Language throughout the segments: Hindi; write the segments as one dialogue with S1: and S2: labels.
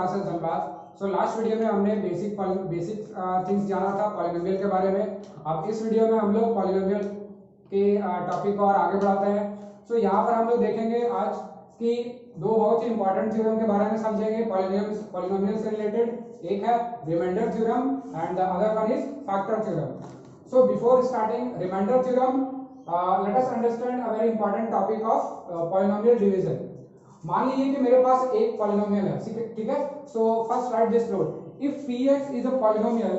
S1: classes done back. So last video में हमने बेसिक थिंग्स जाना था पॉलिनोमियल के बारे में. अब इस वीडियो में हम लोग पॉलिनोमियल के टॉपिक को और आगे बढ़ाते हैं. सो यहाँ पर हम लोग देखेंगे आज कि दो बहुत ही इंपॉर्टेंट थ्योरम के बारे में समझेंगे पॉलिनोमियल से रिलेटेड. एक है remainder theorem and the other one is factor theorem. So before starting remainder theorem, let us understand a very important topic of polynomial division. मान लीजिए कि मेरे पास एक पॉलिनोमियल है, ठीक है. So first write this note. If px is a polynomial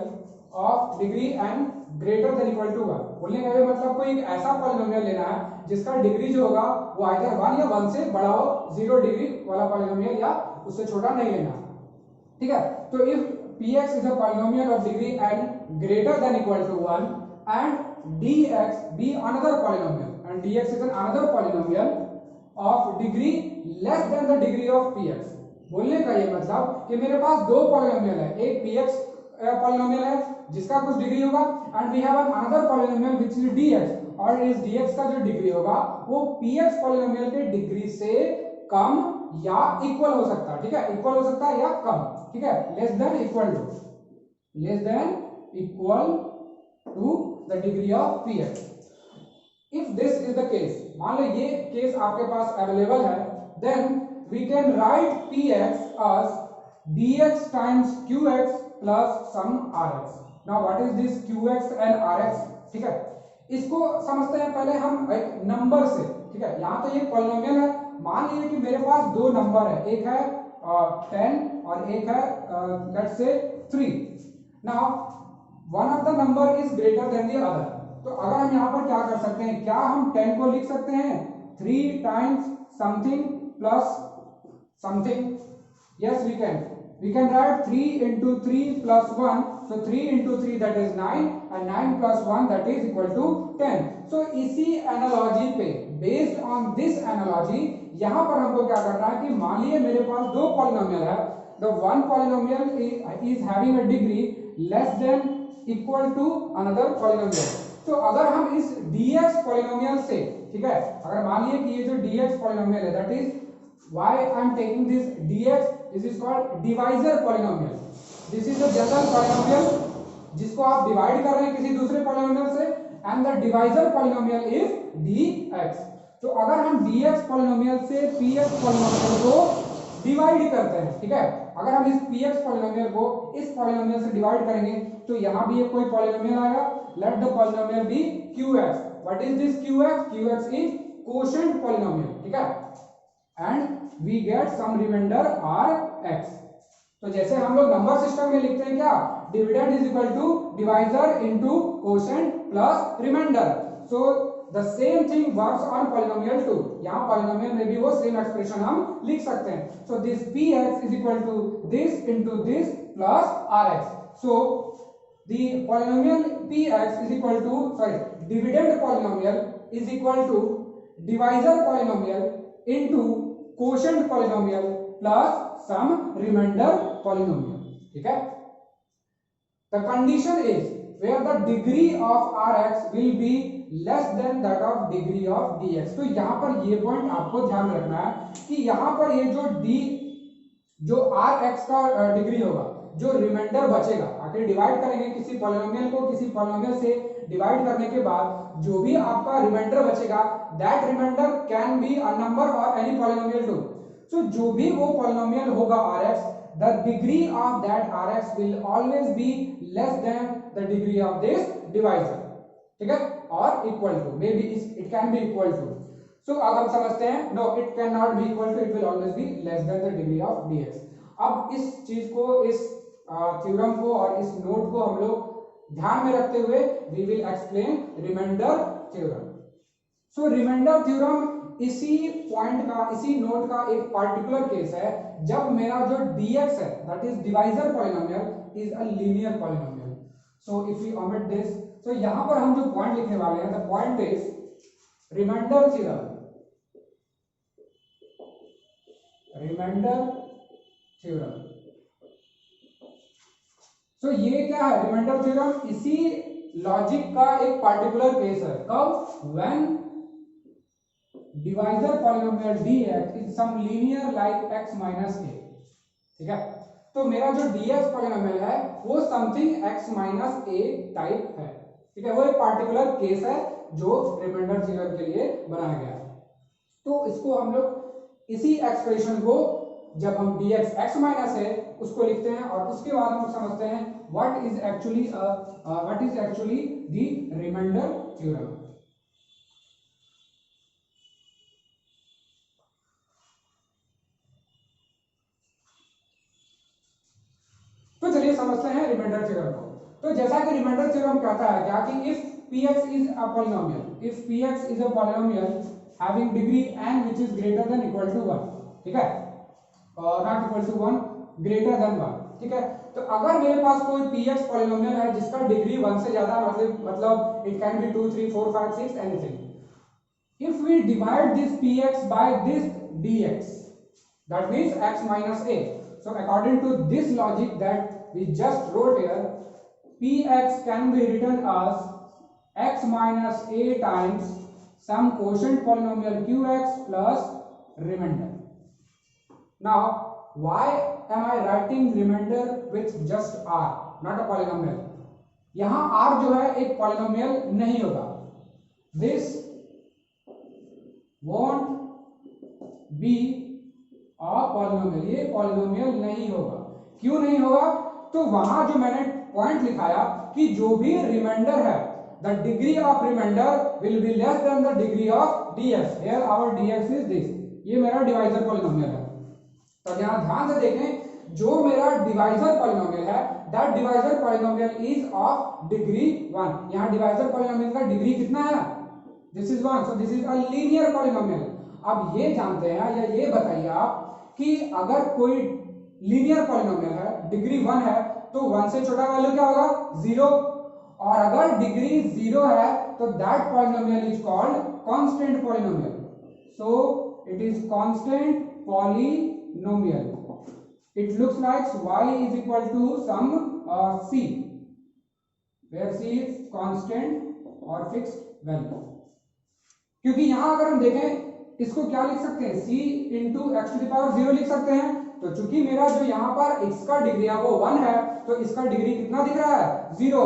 S1: of degree n greater than equal to 1. बोलने का ये मतलब कोई एक ऐसा पॉलिनोमियल लेना है जिसका डिग्री जो होगा वो आइदर 1 या 1 से बड़ा हो. 0 डिग्री वाला पॉलिनोमियल या उससे छोटा नहीं लेना, ठीक है. तो if px is a polynomial of degree n greater than equal to 1 and dx be another polynomial and dx is another polynomial of degree less than the degree of px. बोलने का ये मतलब कि मेरे पास दो पॉलिनोमियल है. एक px पॉलिनोमियल है जिसका कुछ डिग्री होगा and we have another polynomial which is dx, और इस dx का जो डिग्री होगा वो px पॉलिनोमियल के डिग्री से कम या इक्वल हो सकता है, ठीक है. इक्वल हो सकता है या कम, ठीक है. Less than equal to the degree of px. If this is the case, मान लो ये केस आपके पास अवेलेबल है, then we can write px as dx times qx plus some rx. Now what is this qx and rx, ठीक है. इसको समझते हैं पहले हम एक नंबर से, ठीक है. यहाँ तो ये पॉलिनोमियल है. मान लीजिए कि मेरे पास दो नंबर है, एक है 10 और एक है let's say 3. Now one of the number is greater then the other. तो अगर हम यहाँ पर क्या कर सकते हैं, क्या हम 10 को लिख सकते हैं 3 times something plus something? Yes we can write 3 into 3 plus 1. so 3 into 3 that is 9 and 9 plus 1 that is equal to 10. so इसी एनालॉजी पे, बेस्ड ऑन दिस एनालॉजी, यहाँ पर हमको क्या करना है कि मान लीजिए मेरे पास दो पॉलिनोमियल है. The one polynomial is having a degree less than equal to another polynomial. तो अगर हम इस dx पॉलिनोमियल से, ठीक है, अगर मान लीजिए कि ये जो dx पॉलिनोमियल है that is why I am taking this dx, this is called divisor polynomial. This is the general polynomial जिसको आप डिवाइड कर रहे हैं किसी दूसरे पॉलिनोमियल से, and the divisor polynomial is dx. तो अगर हम dx पॉलिनोमियल से px पॉलिनोमियल को डिवाइड करते हैं, ठीक है, अगर हम इस px पॉलिनोमियल को इस पॉलिनोमियल से डिवाइड करेंगे तो यहां भी एक कोई पॉलिनोमियल आएगा. Let the polynomial be qx. What is this qx? qx is quotient polynomial, ठीक है, and we get some remainder rx. तो जैसे हम लोग नंबर सिस्टम में लिखते हैं क्या, dividend is equal to divisor into quotient plus remainder. So the same thing works on polynomial too. यहाँ पॉलिनोमियल में भी वो सेम एक्सप्रेशन हम लिख सकते हैं. So this px is equal to this into this plus rx. So the polynomial px is equal to, sorry, dividend polynomial is equal to divisor polynomial into quotient polynomial plus some remainder polynomial, ठीक है. The condition is where the degree of rx will be less than that of degree of dx. तो यहाँ पर ये पॉइंट आपको ध्यान रखना है कि यहाँ पर ये जो rx का डिग्री होगा, जो रिमाइंडर बचेगा, आखिर डिवाइड करेंगे किसी पॉलिनोमियल को किसी पॉलिनोमियल से डिवाइड करने के बाद जो भी आपका रिमाइंडर बचेगा, that remainder can be a number और एनी पॉलिनोमियल टू. सो जो भी वो पॉलिनोमियल होगा rx, the degree of that rx will always be less than the degree of this divisor, ठीक है, और equal to, maybe it can be equal to. So अब हम समझते हैं, no it can not be equal to, it will always be less than the degree of dx. अब इस चीज को, इस थ्योरम को और इस नोट को हम लोग ध्यान में रखते हुए we will explain remainder theorem. So remainder theorem इसी पॉइंट का, इसी नोट का एक पार्टिकुलर केस है जब मेरा जो dx है that is divisor polynomial is a linear polynomial. So if we omit this, तो यहां पर हम जो पॉइंट लिखने वाले हैं, the point is remainder theorem. Remainder theorem. So ये क्या है, रिमाइंडर थ्योरम इसी लॉजिक का एक पार्टिकुलर केस है. कब? When divisor polynomial dx is some linear like x minus a, ठीक है. तो मेरा जो dx पॉलिनोमियल है वो समथिंग x माइनस ए टाइप है, ठीक है। वो एक पार्टिकुलर केस है जो रिमाइंडर थ्योरम के लिए बनाया गया है। तो इसको हम लोग इसी एक्सप्रेशन को जब हम dx x माइनस है उसको लिखते हैं और उसके बाद हम समझते हैं what is actually the remainder theorem. तो चलिए समझते हैं रिमाइंडर थ्योरम को। तो जैसा कि रिमाइंडर थ्योरम कहता है क्या कि if px is a polynomial, if px is a polynomial having degree n which is greater than equal to 1, ठीक है, और not equal to 1, greater than 1, ठीक है। तो अगर मेरे पास कोई px पॉलिनोमियल है जिसका डिग्री 1 से ज्यादा, मतलब it can B 2 3 4 5 6 anything, if we divide this px by this dx, that means x minus a. So according to this logic that we just wrote here, px can be written as x minus a times some quotient polynomial qx plus remainder. Now why am I writing remainder with just r, not a polynomial? यहां r जो है एक polynomial नहीं होगा, this won't be a polynomial, ये polynomial नहीं होगा। क्यों नहीं होगा? तो वहां जो मैंने पॉइंट लिखाया कि जो भी रिमाइंडर है, the degree of remainder will be less than the degree of dx, here our dx is this, ये मेरा डिवाइजर पॉलिनोमियल है। तो यहां ध्यान से देखें, जो मेरा डिवाइजर पॉलिनोमियल है that divisor polynomial is of degree 1। यहां डिवाइजर पॉलिनोमियल का डिग्री कितना है? This is 1, so this is a linear polynomial. अब ये जानते हैं या ये बताइए आप कि अगर कोई लीनियर पॉलिनोमियल है, डिग्री 1 है, तो 1 से छोटा वैल्यू क्या होगा? 0। और अगर डिग्री 0 है तो that polynomial is called constant polynomial, so it is constant polynomial. It looks like y is equal to some c, where c is constant or fixed value. क्योंकि यहां अगर हम देखें इसको क्या लिख सकते हैं, c into x to the power 0 लिख सकते हैं। तो चूंकि मेरा जो यहां पर x का डिग्री है वो 1 है, तो इसका डिग्री कितना दिख रहा है? 0,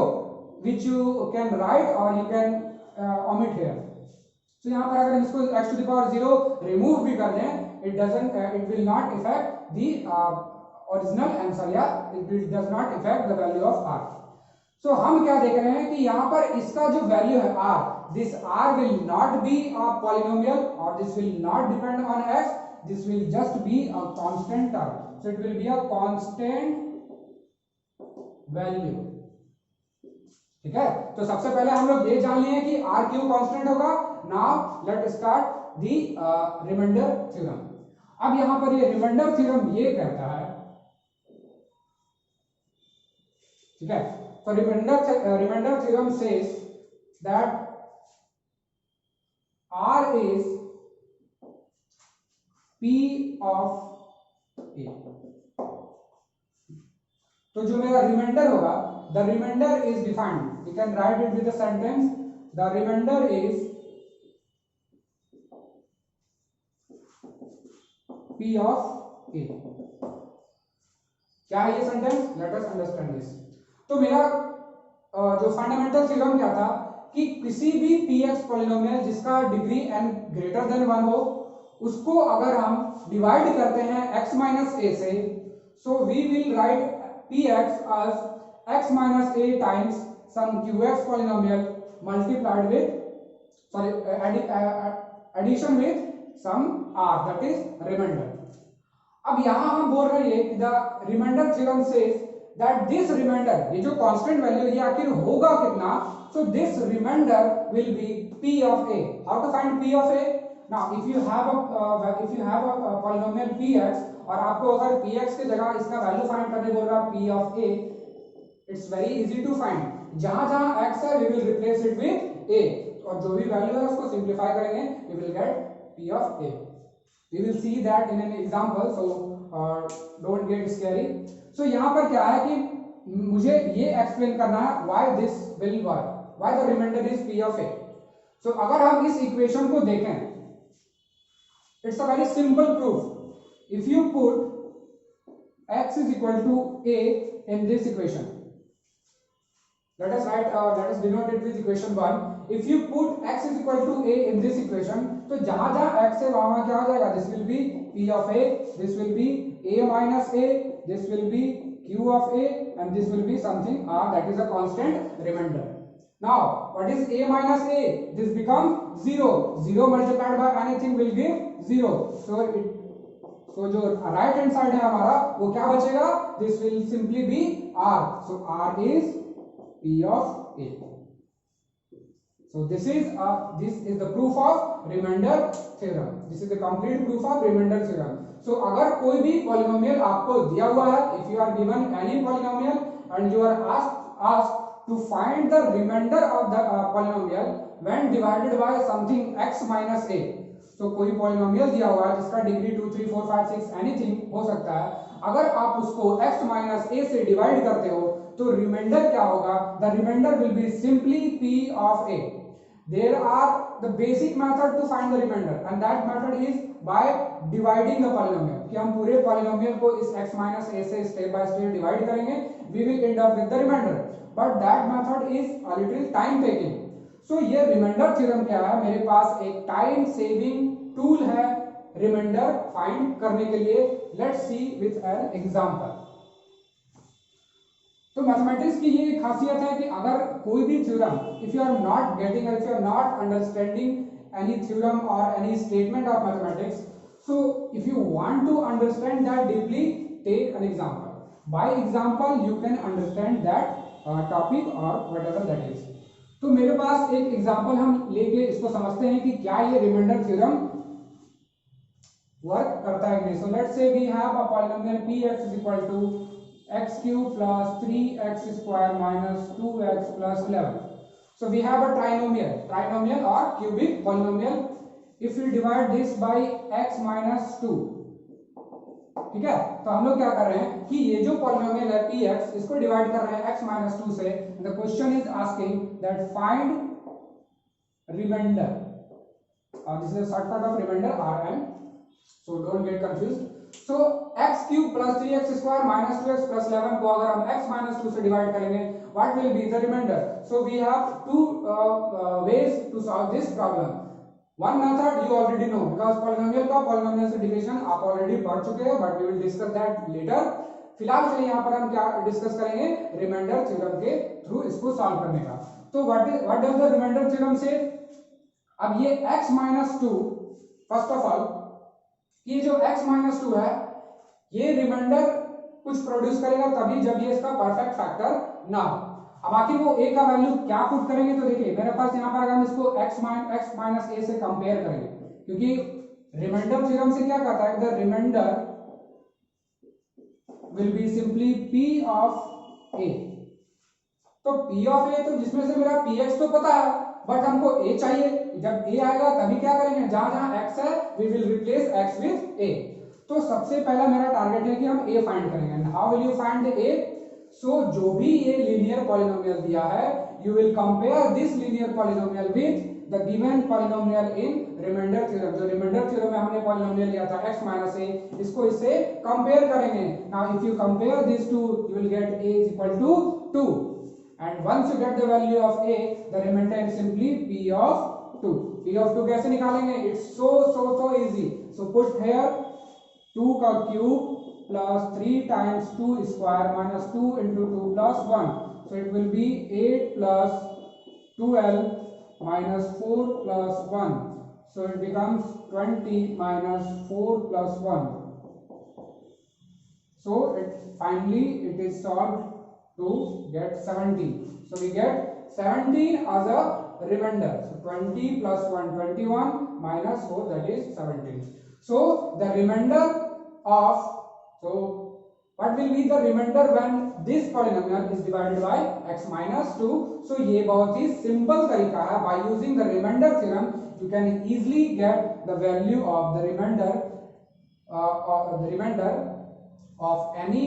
S1: which you can write or you can omit here. तो यहां पर अगर इसको x to the power 0 remove भी कर दें, it will not affect the original answer, या it does not affect the value of r. So हम क्या देख रहे हैं कि यहाँ पर इसका जो वैल्यू है r, this r will not be a polynomial or this will not depend on x, this will just be a constant term, so it will be a constant value, ठीक है। तो सबसे पहले हम लोग ये जान लिए कि r क्यों कांस्टेंट होगा। Now let start the remainder theorem. अब यहां पर ये रिमाइंडर थ्योरम ये कहता है, ठीक है, तो remainder theorem says that r is p of a। तो जो मेरा रिमाइंडर होगा, the remainder is defined, we can write it with the sentence, the remainder is p of a। क्या है ये sentence? Let us understand this. तो मेरा जो फंडामेंटल थ्योरम क्या था कि किसी भी px पॉलिनोमियल जिसका डिग्री n ग्रेटर देन 1 हो, उसको अगर हम डिवाइड करते हैं x माइनस a से, so we will write px as x minus a times some qx polynomial multiplied with addition with some r, that is remainder. अब यहां हम बोल रहे हैं कि the remainder theorem says that this remainder, ये जो कांस्टेंट वैल्यू ये आखिर होगा कितना, so this remainder will be p of a। How to find p of a? Now if you have a polynomial px और आपको अगर px की जगह इसका वैल्यू फाइंड करने बोल रहा है p of a, it's very easy to find. जहां जहां x है we will replace it with a, और जो भी वैल्यू है उसको सिंपलीफाई करेंगे, we will get p of a। We will see that in an example, so don't get scary. So यहाँ पर क्या है कि मुझे ये एक्सप्लेन करना है why this will work, why the remainder is p of a. So अगर हम इस इक्वेशन को देखें, it's a very simple proof. If you put x is equal to a in this equation. Let us denote it with equation 1. If you put x is equal to a in this equation, तो जहां जहां x है वहां क्या हो जाएगा? This will be p of a, this will be a minus a, this will be q of a, and this will be something r, that is a constant remainder. Now what is a minus a? This becomes 0. 0 multiplied by anything will give 0. So जो right hand side है हमारा वो क्या बचेगा? This will simply be r. So r is p of a. So this is the proof of remainder theorem. This is the complete proof of remainder theorem. So अगर कोई भी polynomial आपको दिया हुआ है, if you are given any polynomial and you are asked to find the remainder of the polynomial when divided by something x minus a. तो कोई polynomial दिया हुआ है जिसका डिग्री 2, 3, 4, 5, 6 एनीथिंग हो सकता है, अगर आप उसको x माइनस a से डिवाइड करते हो तो रिमाइंडर क्या होगा? The remainder will be simply p of a. There are the basic method to find the remainder and that method is by dividing the polynomial, कि हम पूरे पॉलिनोमियल को इस x माइनस a से स्टेप बाय स्टेप डिवाइड करेंगे, we will end up with the remainder, but that method is a little time taking. सो ये रिमाइंडर थ्योरम क्या है? मेरे पास एक टाइम सेविंग टूल है रिमाइंडर फाइंड करने के लिए. Let's see with an example. तो मैथमेटिक्स की ये खासियत है कि अगर कोई भी theorem, if you are not getting, if you are not understanding any theorem और any statement of mathematics, so if you want to understand that deeply, take an example. By example you can understand that topic और व्हाटएवर दैट इज. तो मेरे पास एक एग्जांपल हम लेके इसको समझते हैं कि क्या ये रिमाइंडर थ्योरम वर्क करता है कि नहीं. So let's say we have a polynomial px is equal to x cube plus 3x square minus 2x plus 11. So we have a trinomial or cubic polynomial. If we divide this by x minus 2, ठीक है, तो हम लोग क्या कर रहे हैं कि ये जो पॉलिनोमियल है px, इसको डिवाइड कर रहे हैं x minus 2 से. The question is asking that find remainder. This is a shortcut of remainder Rn. So don't get confused. So x cube plus 3x square minus 2x plus 11 को अगर हम x minus 2 से डिवाइड करेंगे, what will be the remainder? So we have two ways to solve this problem. One method you already know because polynomial से डिवीजन आप ऑलरेडी पढ़ चुके हो, but we will discuss that later. फिलहाल के लिए यहाँ पर हम क्या डिस्कस करेंगे? रिमाइंडर थ्योरम के थ्रू इसको सॉल्व करने का. तो what does the remainder theorem say? अब ये x minus 2, first of all ये जो x माइनस 2 है ये रिमाइंडर कुछ प्रोड्यूस करेगा तभी जब ये इसका परफेक्ट फैक्टर ना हो. अब आखिर वो a का वैल्यू क्या पुट करेंगे? तो देखिए मेरे पास यहाँ पर अगर हम इसको x माइनस a से कंपेयर करेंगे, क्योंकि रिमाइंडर थ्योरम से क्या कहता है? The remainder will be simply p of a. तो p ऑफ a, तो जिसमें से मेरा px तो पता है बट हमको a चाहिए. जब a आएगा तभी क्या करेंगे? जहां जहां x है we will replace x with a. तो सबसे पहला मेरा टारगेट है कि हम a फाइंड करेंगे. How will you find the a? So जो भी ये लीनियर पॉलिनोमियल दिया है, you will compare this linear polynomial with the given polynomial in remainder theorem. जो रिमाइंडर थ्योरम में हमने पॉलिनोमियल लिया था x माइनस a, इसको इससे कंपेयर करेंगे. Now if you compare this to, you will get a is equal to 2. And once you get the value of a, the remainder is simply p of 2. p of 2 कैसे निकालेंगे? It's so easy. So put here 2 का cube plus 3 times 2 square minus 2 into 2 plus 1. So it will be 8 plus 12 minus 4 plus 1. So it becomes 20 minus 4 plus 1. So finally it is solved to get 17. So we get 17 as a remainder. So 20 plus 1, 21 minus 4, that is 17. So the remainder of, so what will be the remainder when this polynomial is divided by x minus 2? So ये बहुत ही simple तरीका है. By using the remainder theorem, you can easily get the value of the remainder of any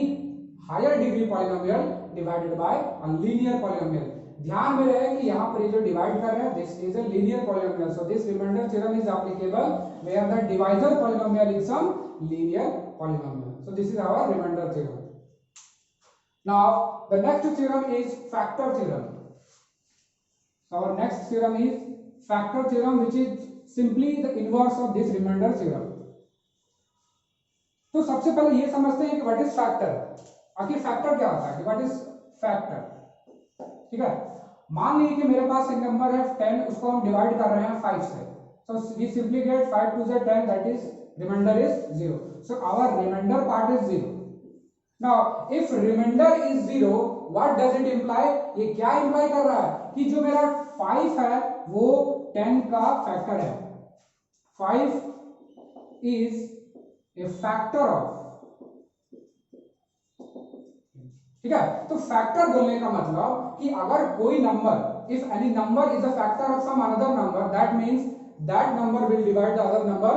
S1: higher degree polynomial divided by a linear polynomial. ध्यान में रहे कि यहाँ पर ये जो डिवाइड कर रहे हैं, this is a linear polynomial. So this remainder theorem is applicable where the divisor polynomial is some linear polynomial. So this is our remainder theorem. Now the next theorem is factor theorem. So our next theorem is factor theorem, which is simply the inverse of this remainder theorem. तो सबसे पहले ये समझते हैं कि व्हाट इज फैक्टर, आखिर फैक्टर क्या होता है, व्हाट इज फैक्टर। ठीक है, मान लीजिए कि मेरे पास एक नंबर है 10, उसको हम डिवाइड कर रहे हैं 5 से, so we simply get 5 to the 10, that is remainder is 0, so our remainder part is 0. now if remainder is 0, what does it imply, ये क्या imply कर रहा है कि जो मेरा 5 है वो 10 का फैक्टर है, 5 is a factor of, ठीक है। तो फैक्टर बोलने का मतलब कि अगर कोई number, if any number is a factor of some another number, that means that number will divide the other number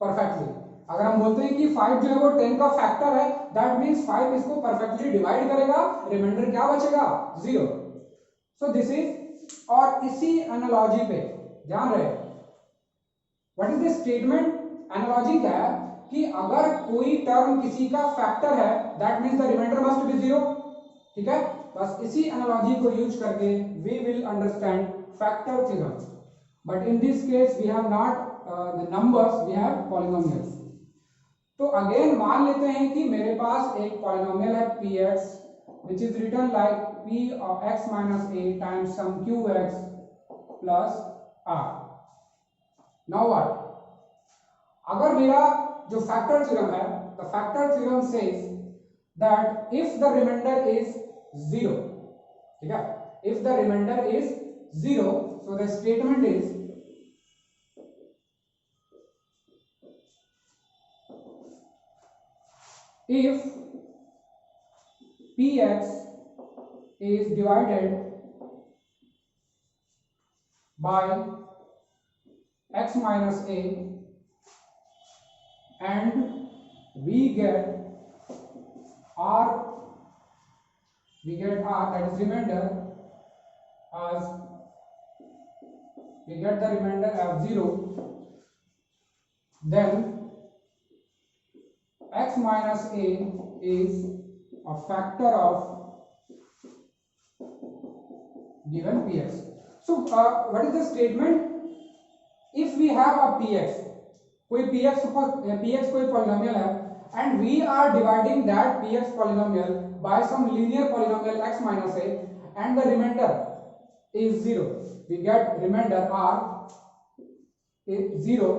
S1: perfectly. अगर हम बोलते हैं कि 5 जो है वो 10 का फैक्टर है, दैट मींस 5 इसको परफेक्टली डिवाइड करेगा, रिमाइंडर क्या बचेगा, 0। सो दिस इज, और इसी एनालॉजी पे ध्यान रहे, what is the statement, analogy क्या है कि अगर कोई टर्म किसी का फैक्टर है, that means the remainder must be 0। ठीक है, बस इसी एनालॉजी को यूज करके we will understand factor theorem, but in this case we have not the numbers, we have polynomials. तो अगेन मान लेते हैं कि मेरे पास एक पॉलिनोमियल है px, which is written like p of x minus a times some qx plus r. now what, अगर मेरा जो फैक्टर थ्योरम है, the factor theorem says that if the remainder is 0, ठीक है, if the remainder is 0, so the statement is if px is divided by x minus a and we get r, that is remainder, as we get the remainder as 0, then x minus a is a factor of given px. So what is the statement, if we have a px, कोई px कोई पॉलिनोमियल है, and we are dividing that px polynomial by some linear polynomial x minus a and the remainder is 0, we get remainder r is 0.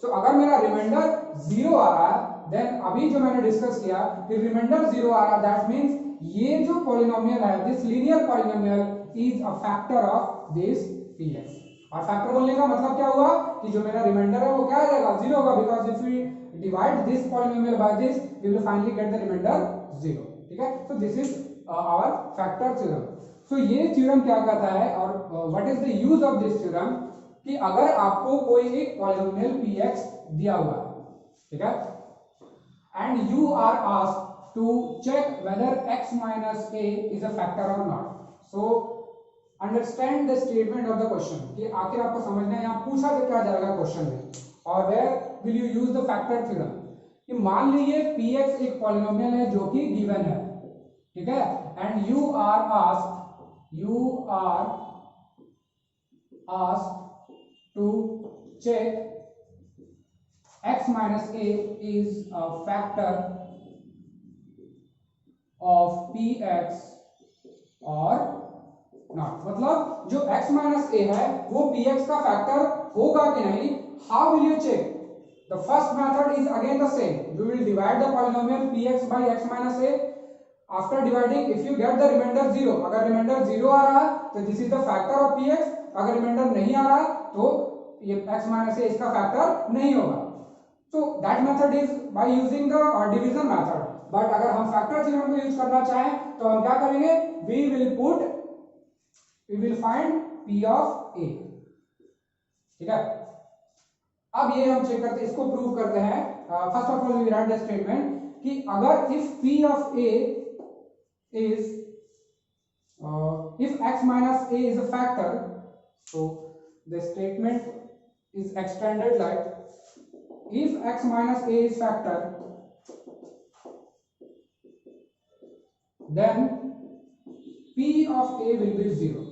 S1: so अगर मेरा remainder 0 आ रहा है, देन अभी जो मैंने डिस्कस किया कि रिमाइंडर 0 आ रहा, दैट मींस ये जो पॉलिनोमियल है, this linear polynomial is a factor of this px। और फैक्टर बोलने का मतलब क्या हुआ कि जो मेरा रिमाइंडर है वो क्या आ जाएगा, 0 होगा, because if we divide this polynomial by this we will finally get the remainder 0। ठीक है, so this is our factor theorem. So ये थ्योरम क्या कहता है और what is the use of this theorem, कि अगर आपको कोई एक पॉलिनोमियल px दिया हुआ है, ठीक है, and you are asked to check whether x minus a is a factor or not. So understand the statement of the question, कि आखिर आपको समझना है यहाँ पूछा क्या जाएगा क्वेश्चन में, और where will you use the factor theorem। कि मान लीजिए px एक पॉलिनोमियल है जो कि गिवन है, ठीक है, and you are asked to check x minus a is a factor of px or not। मतलब जो x minus a है वो px का फैक्टर होगा कि नहीं, how will you check? The first method is again the same, you will divide the polynomial px by x minus a, after dividing if you get the remainder 0, अगर remainder 0 आ रहा है तो this is the factor of px, अगर remainder नहीं आ रहा तो ये x minus a इसका फैक्टर नहीं होगा। So that method is by using the division method, but अगर हम फैक्टर थ्योरम को यूज करना चाहें तो हम क्या करेंगे, we will find p of a। ठीक है, अब ये हम चेक करते हैं, इसको प्रूव करते हैं। First of all we write the statement कि अगर if p of a is if x minus a is a factor, so the statement is extended like if x minus a is factor then P of A will be 0.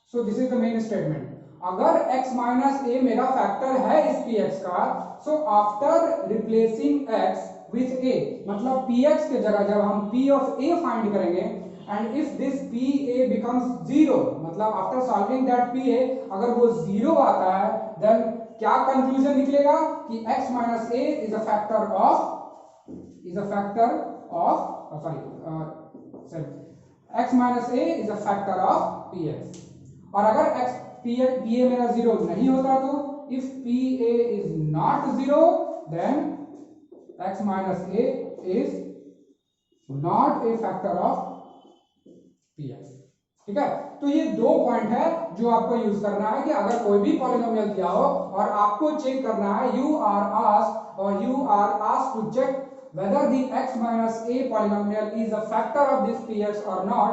S1: So this is the main statement. अगर x minus a मेरा फैक्टर है इस px का, so after replacing x with a, मतलब px के जगह जब हम p of a फाइंड करेंगे, and if this pa becomes 0, मतलब after solving that pa अगर वो 0 आता है, then क्या कंक्लूजन निकलेगा कि x minus a is a factor of x minus a is a factor of px. और अगर x pa मेरा 0 नहीं होता तो if pa is not 0 then x minus a is not a factor of px. ठीक है, तो ये दो पॉइंट है जो आपको यूज करना है कि अगर कोई भी पॉलिनोमियल दिया हो और आपको चेक करना है, you are asked to check whether the x minus a polynomial is a factor of this px or not.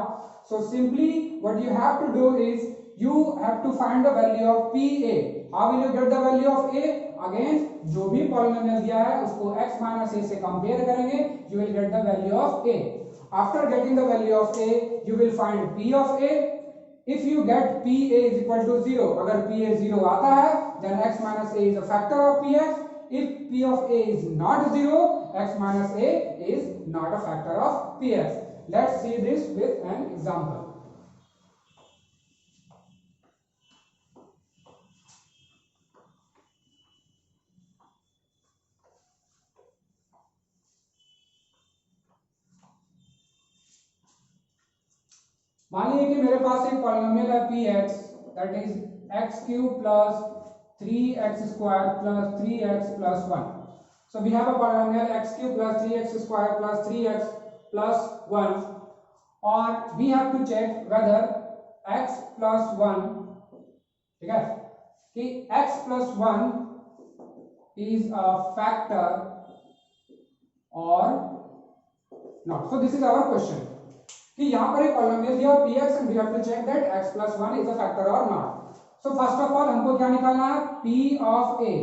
S1: So simply what you have to do is you have to find the value of pa. How will you get the value of a? Again, जो भी पॉलिनोमियल दिया है उसको x minus a से कंपेयर करेंगे, you will get the value of a. After getting the value of a, you will find p of a. If you get pa is equal to 0, अगर pa 0 आता है, then x minus a is a factor of px. If p of a is not 0, x minus a is not a factor of px. Let's see this with an example. मान लीजिए कि मेरे पास एक पॉलिनोमियल है px, that is x cube plus 3x square plus 3x plus 1. So we have a polynomial x cube plus 3x square plus 3x plus 1 और we have to check whether x plus 1, ठीक है, कि x plus 1 is a factor और not. So this is our question कि यहां पर एक पॉलिनोमियल दिया px and we have to check that x plus 1 is a factor और not. So first of all हमको क्या निकालना है, p of a,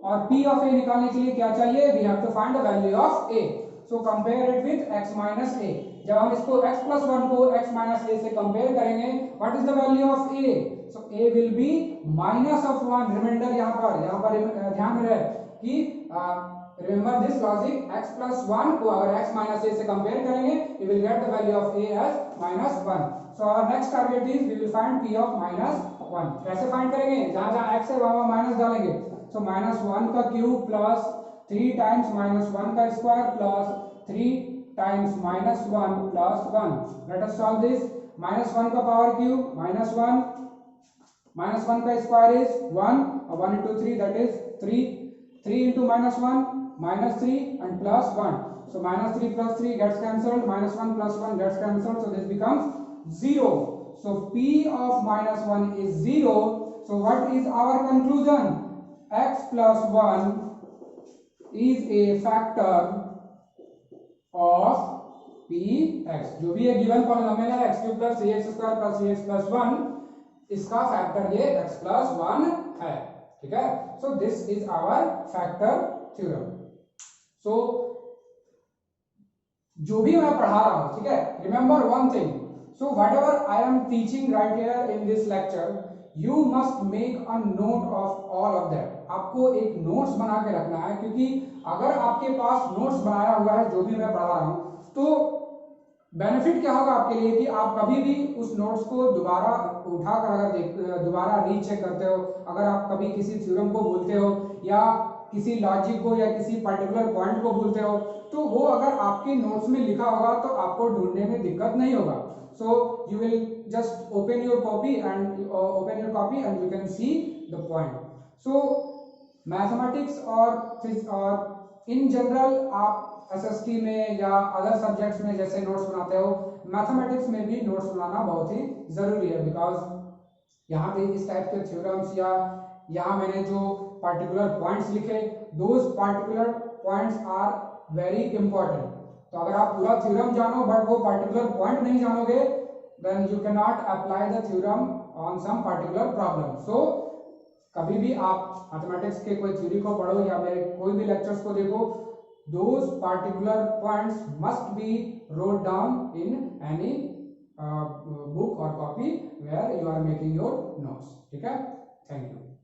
S1: और p of a निकालने के लिए क्या चाहिए, we have to find the value of a. So compare it with x minus a. जब हम इसको x plus 1 को x minus a से कंपेयर करेंगे, what is the value of a? So a will be minus of 1. Remainder यहां पर ध्यान में रहे कि remember this logic, x plus 1 को अगर x minus a से कंपेयर करेंगे, we will get the value of a as minus 1. So our next target is we will find p of minus 1. कैसे फाइंड करेंगे, जहां जहां x है वहां माइनस डालेंगे. So minus 1 का क्यूब प्लस 3 टाइम्स minus 1 का square plus 3 times minus 1 plus 1. Let us solve this. minus 1 का पावर क्यूब minus 1 का स्क्वायर इज 1 और 1 into 3 that is 3 into minus 1 minus 3 and plus 1. So minus 3 plus 3 gets cancelled, minus 1 plus 1 gets cancelled, so this becomes 0. So p of minus 1 is 0. So what is our conclusion? X plus 1 is a factor of px. जो भी ये given polynomial है x cube plus 3x square plus 3x plus 1, इसका फैक्टर ये x plus 1 है. ठीक है, so this is our factor theorem. So जो भी मैं पढ़ा रहा हूं, ठीक है, remember one thing. So what ever I am teaching right here in this lecture, you must make a note of all of that. आपको एक नोट्स बना के रखना है, क्योंकि अगर आपके पास नोट्स बनाया हुआ है जो भी मैं पढ़ा रहा हूं, तो बेनिफिट क्या होगा आपके लिए कि आप कभी भी उस नोट्स को दोबारा उठाकर अगर दोबारा रीचेक करते हो, अगर आप कभी किसी थ्योरम को भूलते हो या किसी लॉजिक को या किसी पर्टिकुलर पॉइंट को भूलते हो, तो वो अगर आपके नोट्स में लिखा होगा तो आपको ढूंढने में दिक्कत नहीं होगा. So you will just open your copy and you can see the point. So mathematics और इन जनरल आप एसएसटी में या अदर सब्जेक्ट्स में जैसे नोट्स बनाते हो, मैथमेटिक्स में भी नोट्स बनाना बहुत ही जरूरी है. बिकॉज यहाँ पे इस टाइप के थ्योरम्स या यहाँ मैंने जो पर्टिकुलर पॉइंट्स लिखे, those particular points are very important. तो अगर आप पूरा थ्योरम जानो बट वो पर्टिकुलर पॉइंट नहीं जानोगे, then you can not apply the theorem on some particular problem. So कभी भी आप मैथमेटिक्स के कोई थ्योरी को पढ़ो या मेरे कोई भी लेक्चर्स को देखो, those particular points must be wrote down in any book or copy where you are making your notes. ठीक है, थैंक यू।